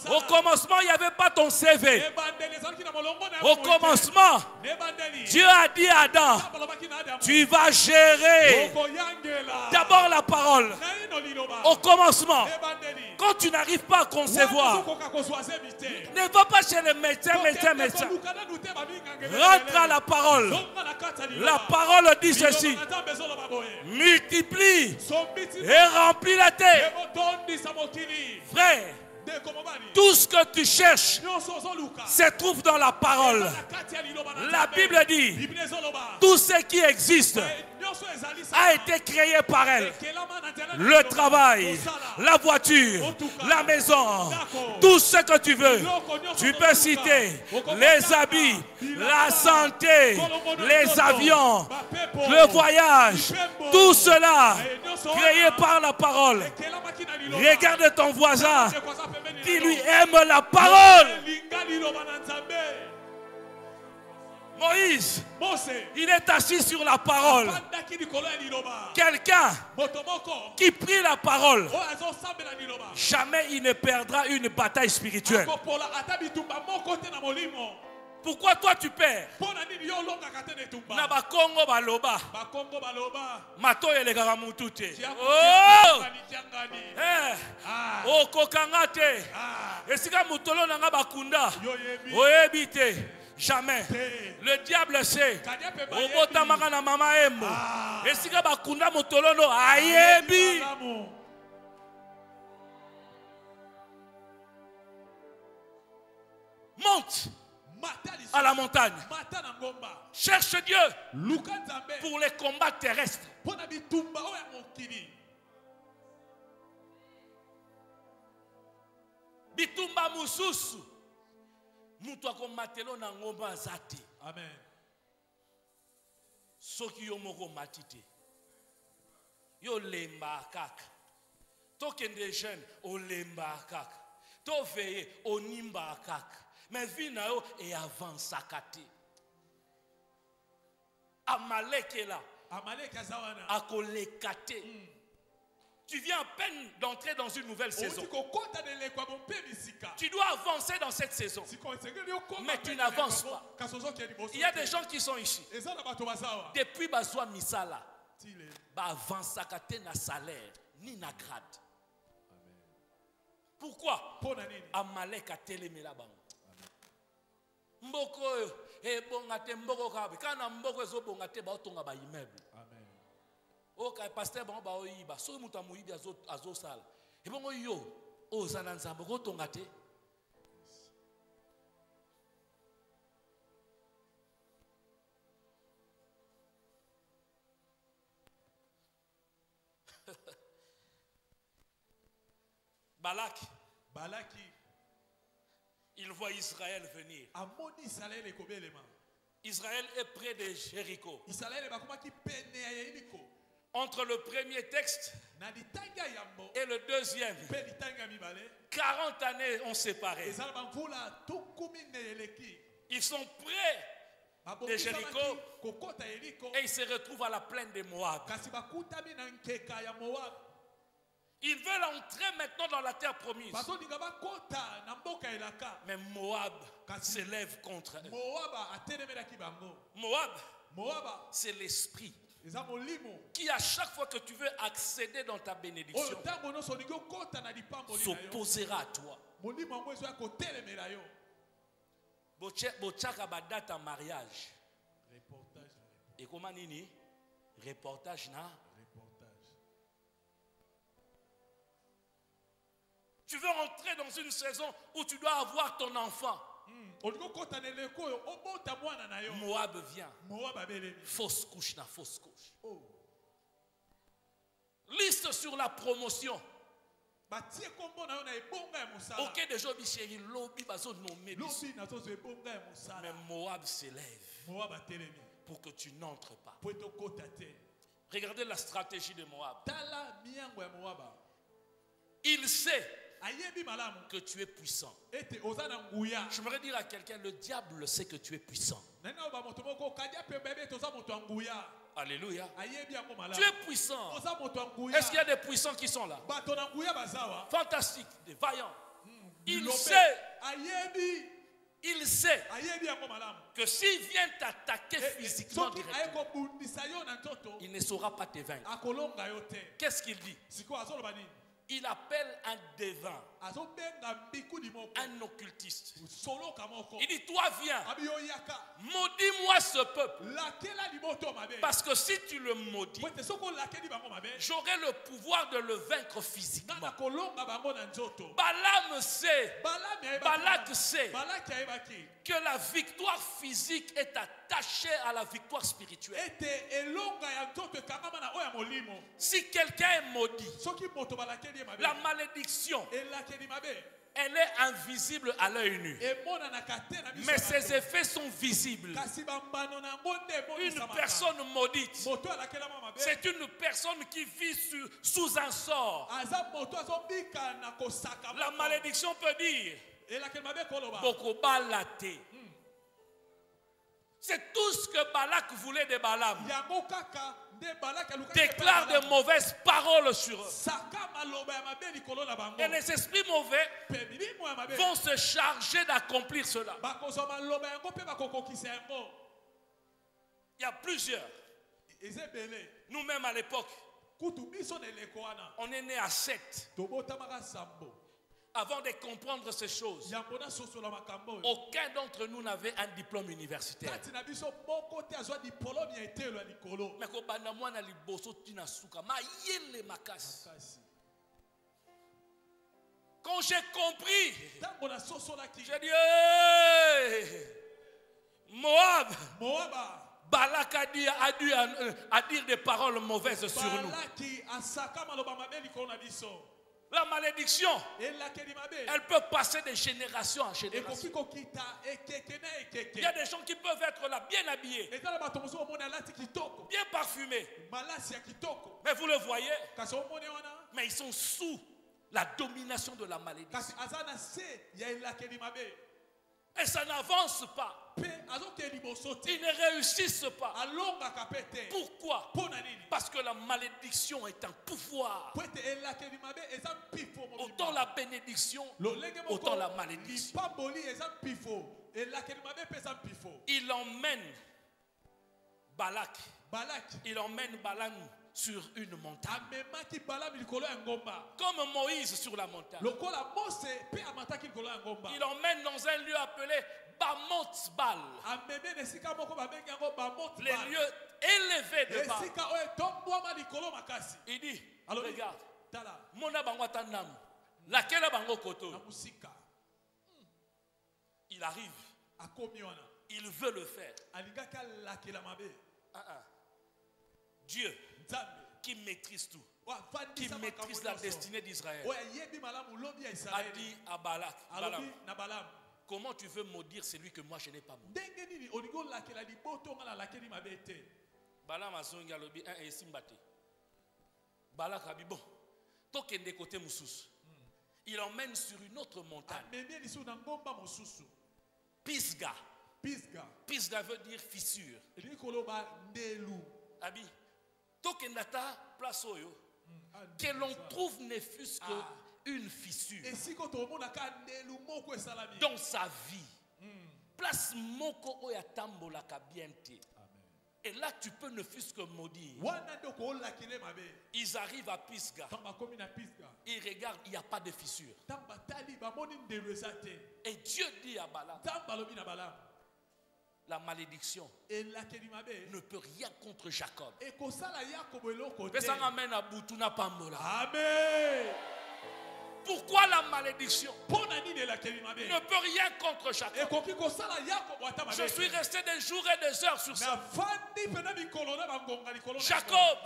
Au commencement, il n'y avait pas ton CV. Au commencement, Dieu a dit à Adam, tu vas gérer d'abord la parole. Au commencement, Quand tu n'arrives pas à concevoir, ne va pas chez le médecin. Rentre à la parole. La parole dit ceci. Multiplie et remplis la terre. Frère, tout ce que tu cherches se trouve dans la parole. La Bible dit, tout ce qui existe a été créé par elle. Le travail, la voiture, la maison, tout ce que tu veux. Tu peux citer les habits, la santé, les avions, le voyage. Tout cela créé par la parole. Regarde ton voisin qui lui aime la parole. Moïse, il est assis sur la parole. Quelqu'un qui prie la parole, jamais il ne perdra une bataille spirituelle. Pourquoi toi tu perds? Na ba Congo baloba. Mato elegaka mutu te. Oh! Oh kokangate. Esika mutolo nanga bakunda. Oyebi te. Jamais. Le diable sait. Obotamaka na mama embo. Esika bakunda mutolo no ayebi. Monte à la montagne. Cherche Dieu pour les combats terrestres. Bitumba mususu. Mutu akomatelo na ngomba zati. Amen. Soki yo moko matite. Yo lemba kaka. Tokende jeune o lemba kaka. To veye o nimba kaka. Mais vie na yo et avance à kate. Amalek est là. Amalek azawana. Akolekate. Tu viens à peine d'entrer dans une nouvelle saison. Tu dois avancer dans cette saison. Mais tu n'avances pas. Il y a des gens qui sont ici. Depuis Baswa Misala, avance à kate na salaire ni na grade. Pourquoi? Amalek a télémé là-bas. Mboko e bongate mboko kabi kana mboko ezo bongate ba otonga ba immeuble. Amen. O ka pasteur bon ba oyiba so muta muyibi azo sala. E bongo yo o zana nzambo ko tongate. Balaki il voit Israël venir. Israël est près de Jéricho. Entre le premier texte et le deuxième, 40 années ont séparé. Ils sont près de Jéricho et ils se retrouvent à la plaine de Moab. Ils veulent entrer maintenant dans la terre promise. Mais Moab s'élève contre eux. Moab, c'est l'esprit qui, à chaque fois que tu veux accéder dans ta bénédiction, s'opposera à toi. Bochaka badata mariage. Et comment nini? Reportage na. Tu veux entrer dans une saison où tu dois avoir ton enfant. Moab vient. Fausse couche na fausse couche. Liste sur la promotion. Ok, déjà, chéri, lobby bazo nommé. Mais Moab s'élève pour que tu n'entres pas. Regardez la stratégie de Moab. Il sait que tu es puissant. Je voudrais dire à quelqu'un, le diable sait que tu es puissant. Alléluia. Tu es puissant. Est-ce qu'il y a des puissants qui sont là? Fantastique, des vaillants. Il sait que s'il vient t'attaquer physiquement directement, il ne saura pas te vaincre. Qu'est-ce qu'il dit? Il appelle un devin, un occultiste. Il dit, toi viens, maudis-moi ce peuple. Parce que si tu le maudis, j'aurai le pouvoir de le vaincre physiquement. Balaam sait, Balak sait que la victoire physique est attachée à la victoire spirituelle. Si quelqu'un est maudit, la malédiction, elle est invisible à l'œil nu, mais ses effets sont visibles. Une personne maudite, c'est une personne qui vit sous un sort. La malédiction peut dire c'est tout ce que Balak voulait de Balaam. Déclare de mauvaises paroles sur eux. Et les esprits mauvais vont se charger d'accomplir cela. Il y a plusieurs. Nous-mêmes à l'époque, on est né à 7. Avant de comprendre ces choses, aucun d'entre nous n'avait un diplôme universitaire. Quand j'ai compris, j'ai dit hey, Moab, Balak a dit des paroles mauvaises sur nous. La malédiction, elle peut passer de génération en génération. Il y a des gens qui peuvent être là, bien habillés, bien parfumés. Mais vous le voyez, mais ils sont sous la domination de la malédiction. Et ça n'avance pas. Ils ne réussissent pas. Pourquoi? Parce que la malédiction est un pouvoir. Autant la bénédiction, autant la malédiction. Il emmène Balak. Il emmène Balaam sur une montagne. Comme Moïse sur la montagne. Il emmène dans un lieu appelé Bamoth Bal. Les lieux élevés de Baal. Il dit, regarde, Mona Bangwatanam, laquelle Bango Koto. Il arrive. Il veut le faire. Dieu qui maîtrise tout, qui maîtrise la destinée d'Israël, a dit à Balak, comment tu veux maudire celui que moi je n'ai pas maudit? Balaam a zongi alobi un esimbate. Balak a dit bon, tokende côté Moussous. Il emmène sur une autre montagne. Pisga. Pisga veut dire fissure. Abi, tokendata place oyo, que l'on trouve ne fût-ce qu'une fissure dans sa vie. Place moko oya tambola kabiente. Et là tu peux ne fût-ce que maudire. Ils arrivent à Pisga. Ils regardent, il n'y a pas de fissure. Et Dieu dit à Balaam, la malédiction ne peut rien contre Jacob. Amen. Pourquoi la malédiction ne peut rien contre Jacob? Je suis resté des jours et des heures sur ça. Jacob,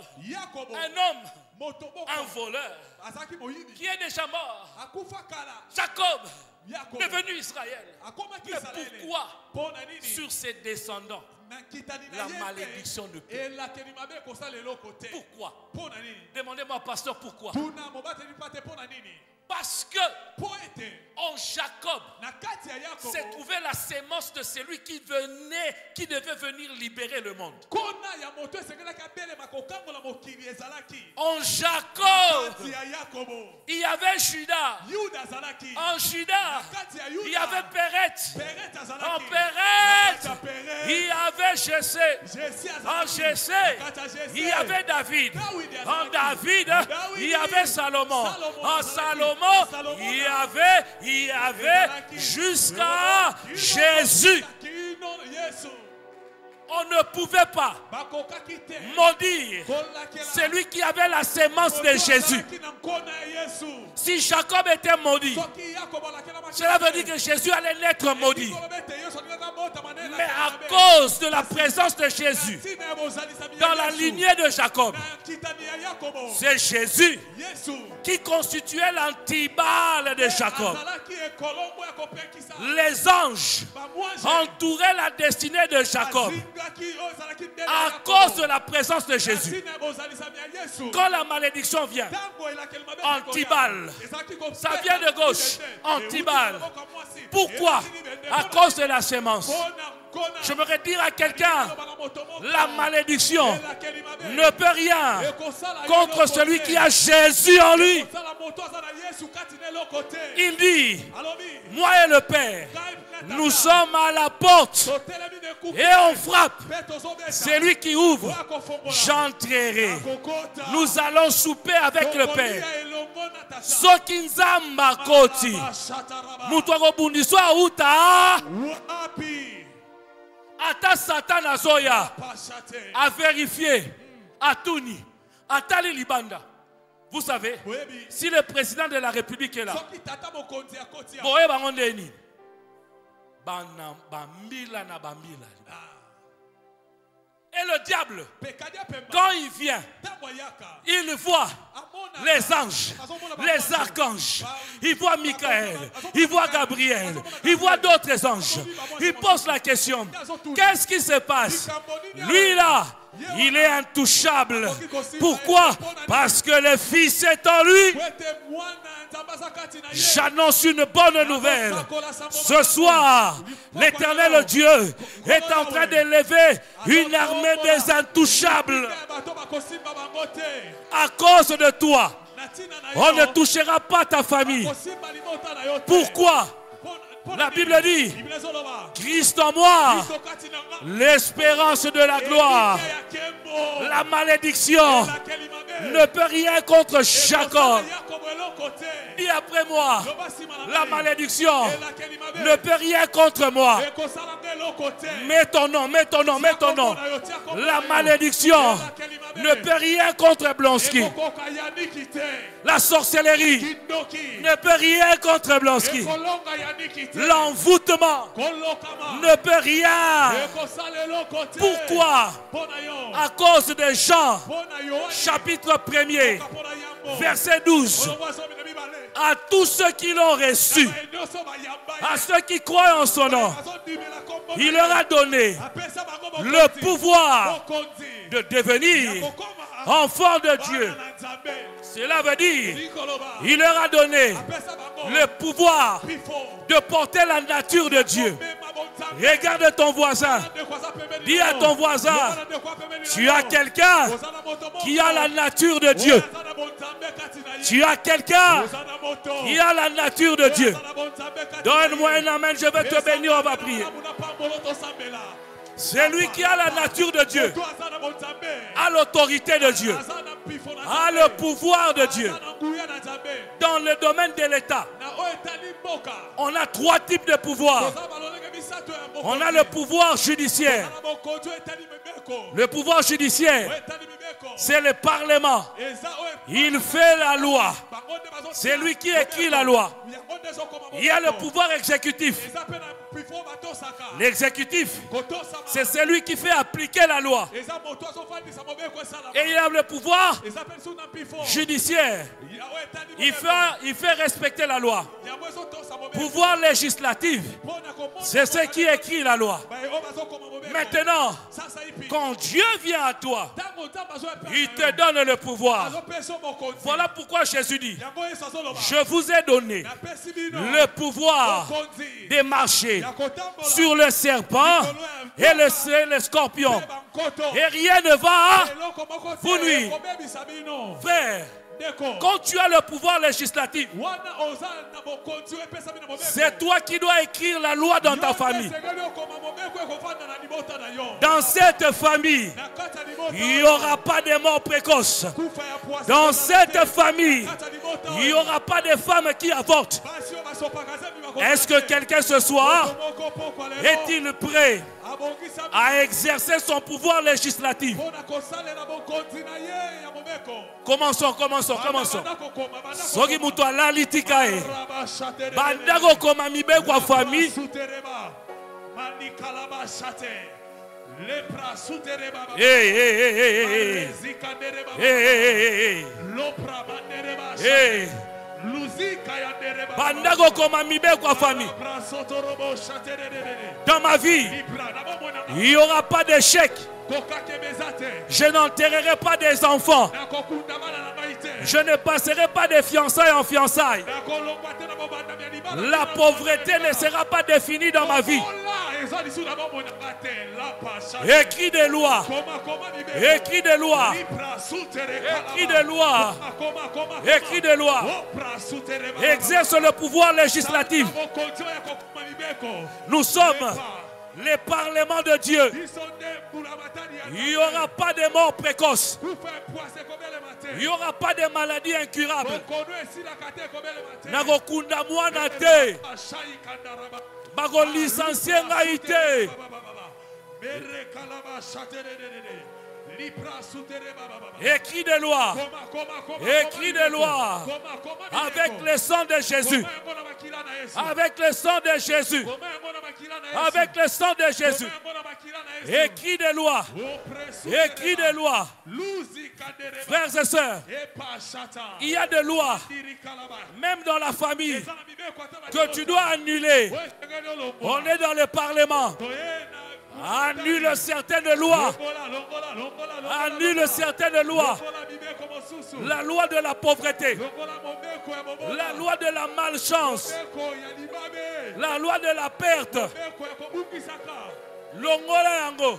un homme, un voleur, qui est déjà mort. Jacob, devenu Israël. Mais pourquoi sur ses descendants la malédiction ne peut? Pourquoi? Demandez-moi, pasteur, pourquoi? Parce que en Jacob s'est trouvée la sémence de celui qui devait venir libérer le monde. En Jacob il y avait Judas. En Judas, il y avait Péret. En Péret, il y avait Jessé. En Jessé, il y avait David. En David, il y avait Salomon. En Salomon, il y avait jusqu'à Jésus. On ne pouvait pas maudire celui qui avait la sémence de Jésus. Si Jacob était maudit, cela veut dire que Jésus allait naître maudit. Mais à cause de la présence de Jésus dans la lignée de Jacob, c'est Jésus qui constituait l'antibale de Jacob. Les anges entouraient la destinée de Jacob à cause de la présence de Jésus. Quand la malédiction vient, antibale, ça vient de gauche, antibale. Pourquoi? À cause de la sémence. J'aimerais dire à quelqu'un, la malédiction ne peut rien contre celui qui a Jésus en lui. Il dit, moi et le Père, nous sommes à la porte et on frappe. C'est lui qui ouvre, j'entrerai. Nous allons souper avec le Père. Sokinzamba koti. Mutwako bundiswa uta. Ata Satan azoya a vérifié à Touni, à Tali Libanda. Vous savez, si le président de la République est là, et le diable, quand il vient, il voit les anges, les archanges, il voit Michael, il voit Gabriel, il voit d'autres anges. Il pose la question, qu'est-ce qui se passe? Lui là, il est intouchable. Pourquoi? Parce que le Fils est en lui. J'annonce une bonne nouvelle. Ce soir, l'Éternel Dieu est en train d'élever une armée des intouchables. À cause de toi, on ne touchera pas ta famille. Pourquoi? La Bible dit, Christ en moi, l'espérance de la gloire. La malédiction ne peut rien contre Jacob. Dis après moi, la malédiction ne peut rien contre moi. Mets ton nom, mets ton nom, mets ton nom. La malédiction ne peut rien contre Blonsky. La sorcellerie ne peut rien contre Blonsky. L'envoûtement ne peut rien. Pourquoi? À cause de Jean, chapitre 1er, verset 12. À tous ceux qui l'ont reçu, à ceux qui croient en son nom, il leur a donné le pouvoir de devenir enfants de Dieu. Cela veut dire, il leur a donné le pouvoir de porter la nature de Dieu. Regarde ton voisin. Dis à ton voisin, tu as quelqu'un qui a la nature de Dieu. Tu as quelqu'un qui a la nature de Dieu. Donne-moi un amen, je vais te bénir, on va prier. Celui qui a la nature de Dieu, a l'autorité de Dieu, a le pouvoir de Dieu. Dans le domaine de l'État, on a 3 types de pouvoirs. On a le pouvoir judiciaire. Le pouvoir judiciaire, c'est le Parlement. Il fait la loi. C'est lui qui écrit la loi. Il y a le pouvoir exécutif. L'exécutif, c'est celui qui fait appliquer la loi. Et il y a le pouvoir judiciaire. Il fait respecter la loi. Pouvoir législatif, c'est ce qui écrit la loi. Maintenant, quand Dieu vient à toi, il te donne le pouvoir. Voilà pourquoi Jésus dit, je vous ai donné le pouvoir de marcher sur le serpent et le scorpion. Et rien ne va vous nuire. Frère, Quand tu as le pouvoir législatif, c'est toi qui dois écrire la loi dans ta famille. Dans cette famille, il n'y aura pas de mort précoce. Dans cette famille, il n'y aura pas de femmes qui avortent. Est-ce que quelqu'un ce soir est-il prêt à exercer son pouvoir législatif? Commençons. Soki mutu alali tika e. Bandako koma mibekwa famille. Bandako koma mibekwa famille. Dans ma vie, il n'y aura pas d'échec. Je n'enterrerai pas des enfants. Je ne passerai pas de fiançailles en fiançailles. La pauvreté ne sera pas définie dans ma vie. Écris des lois. Écris des lois. Écris des lois. Écris des lois. Exerce le pouvoir législatif. Nous sommes les parlements de Dieu. Il n'y aura pas de mort précoce. Il n'y aura pas de maladies incurables. Nagokunda mwana te. Bago licencier ngai te. Écris des lois. Écris des lois. Avec le sang de Jésus. Avec le sang de Jésus. Avec le sang de Jésus. Écris des lois. Écris des lois. Frères et sœurs, il y a des lois, même dans la famille, que tu dois annuler. On est dans le Parlement. Annule certaines lois. Annule certaines lois. La loi de la pauvreté. La loi de la malchance. La loi de la perte. Longola yango.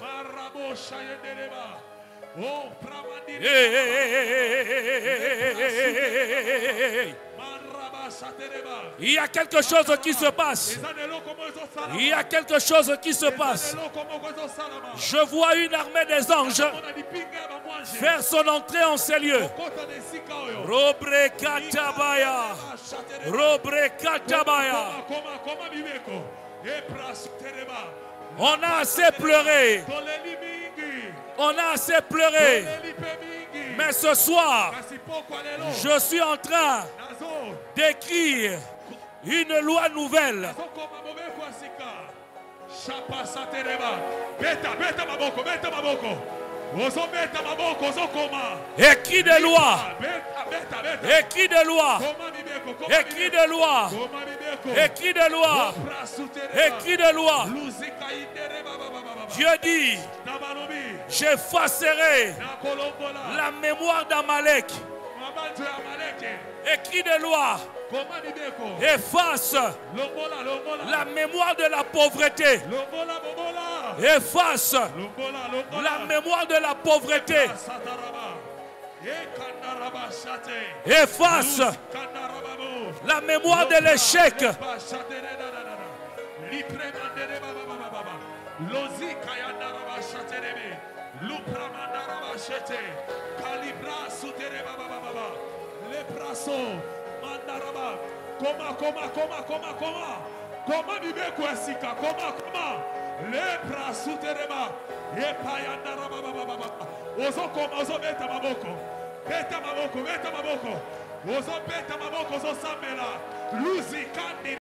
Il y a quelque chose qui se passe. Il y a quelque chose qui se passe. Je vois une armée des anges faire son entrée en ces lieux. Robre katabaya. Robre katabaya. On a assez pleuré. On a assez pleuré. Mais ce soir, je suis en train d'écrire une loi nouvelle. Écris des lois. Écris des lois. Écris des lois. Écris des lois. Écris des lois. Dieu dit, j'effacerai la mémoire d'Amalek. Écris des lois. Efface la mémoire de la pauvreté. Efface la mémoire de la pauvreté. Efface la mémoire de l'échec. Comment bibeko asika comment lepra sutereba epayanda rababa ozo koma ozo beta maboko ozo beta maboko ozo sambela luzi kandi